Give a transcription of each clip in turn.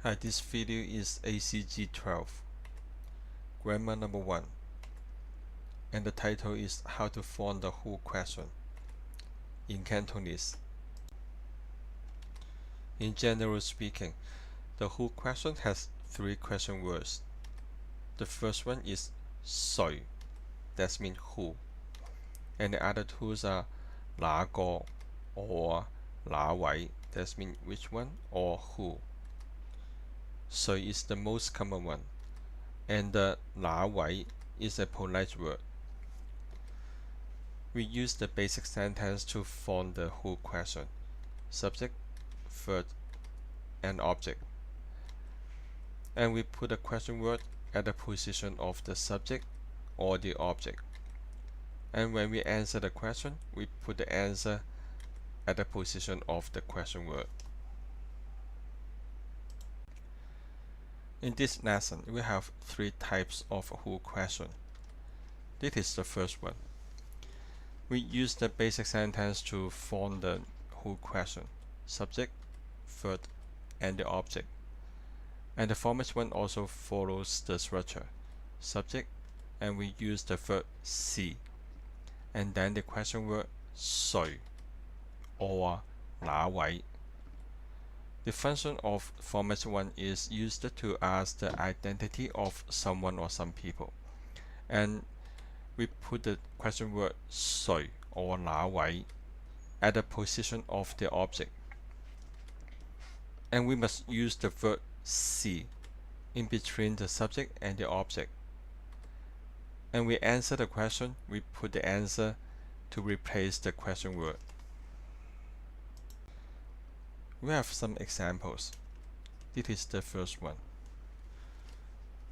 Hi, this video is ACG 12, grammar number 1, and the title is How to Form the Who question in Cantonese. In general speaking, the who question has 3 question words. The first one is 誰, that means who, and the other two are 哪個 or 哪位, that means which one or who. 誰 is the most common one, and the 哪位 is a polite word. We use the basic sentence to form the who question: subject, verb, and object. And we put a question word at the position of the subject or the object. And when we answer the question, we put the answer at the position of the question word. In this lesson, we have 3 types of who question. This is the first one. We use the basic sentence to form the who question: subject, verb, and the object. And the format one also follows the structure: subject, and we use the verb see, and then the question word 誰 or 哪位. The function of format one is used to ask the identity of someone or some people, and we put the question word 誰 or 哪位 at the position of the object, and we must use the verb see in between the subject and the object. And we answer the question, we put the answer to replace the question word. We have some examples. This is the first one.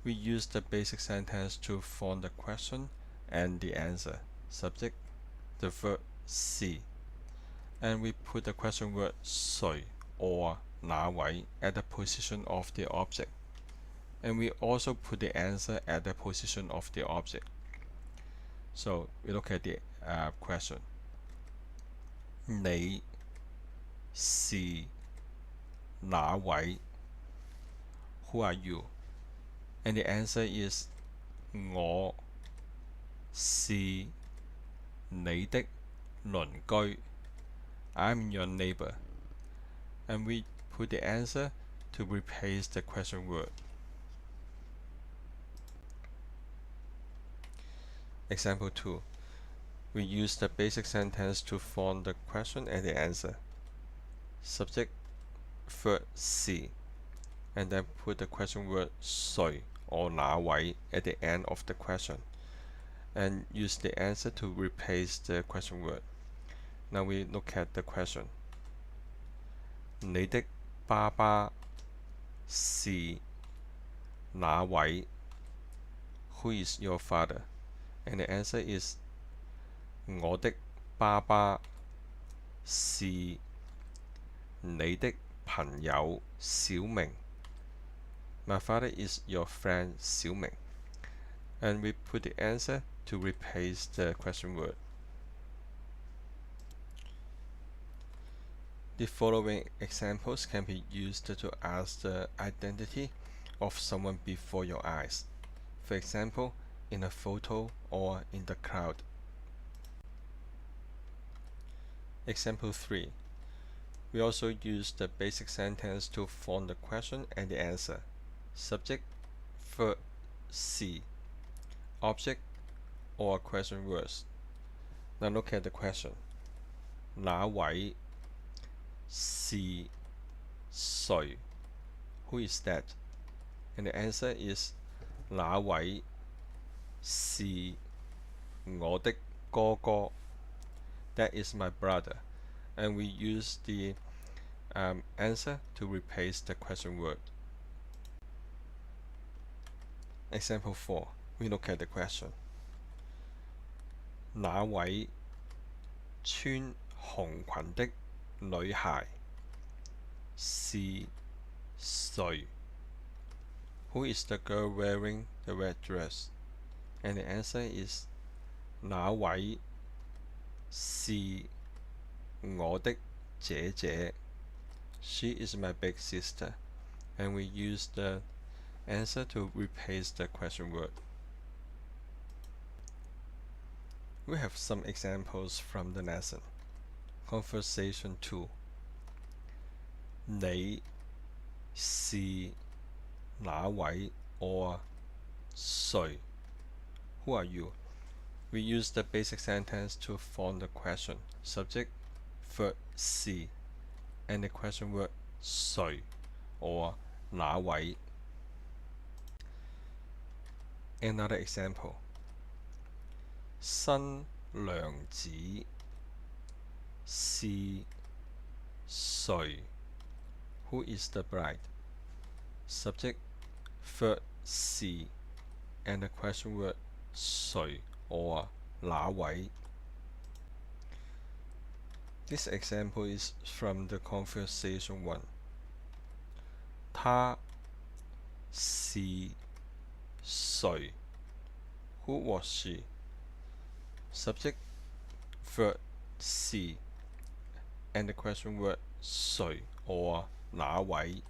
We use the basic sentence to form the question and the answer: subject, the verb see, and we put the question word 誰 or 哪位 at the position of the object, and we also put the answer at the position of the object. So we look at the question: 你是哪位? Who are you? And the answer is 我是你的鄰居. I'm your neighbor. And we put the answer to replace the question word. Example 2. We use the basic sentence to form the question and the answer: subject, verb see, and then put the question word 誰 or 哪位 at the end of the question, and use the answer to replace the question word. Now we look at the question: 你的爸爸是哪位? Who is your father? And the answer is 我的爸爸是你的朋友小明. My father is your friend 小明. And we put the answer to replace the question word. The following examples can be used to ask the identity of someone before your eyes. For example, in a photo or in the crowd. Example 3. We also use the basic sentence to form the question and the answer: subject, verb see, object or question words. Now look at the question: 哪位是誰? Who is that? And the answer is 哪位是我的哥哥? That is my brother. And we use the answer to replace the question word. Example 4. We look at the question: 那位穿紅裙的女孩是誰? Who is the girl wearing the red dress? And the answer is 那位是我的姐姐. She is my big sister. and we use the answer to replace the question word. We have some examples from the lesson. Conversation 2. 你是哪位 or 誰? Who are you? We use the basic sentence to form the question. Subject, verb 是 and the question word 誰 or 哪位. Another example. 新娘子是誰? Who is the bride? Subject, verb 是 and the question word 誰 or 哪位. This example is from the conversation 1. 他是誰? Who was she? Subject, verb 是 and the question word 誰 or 哪位.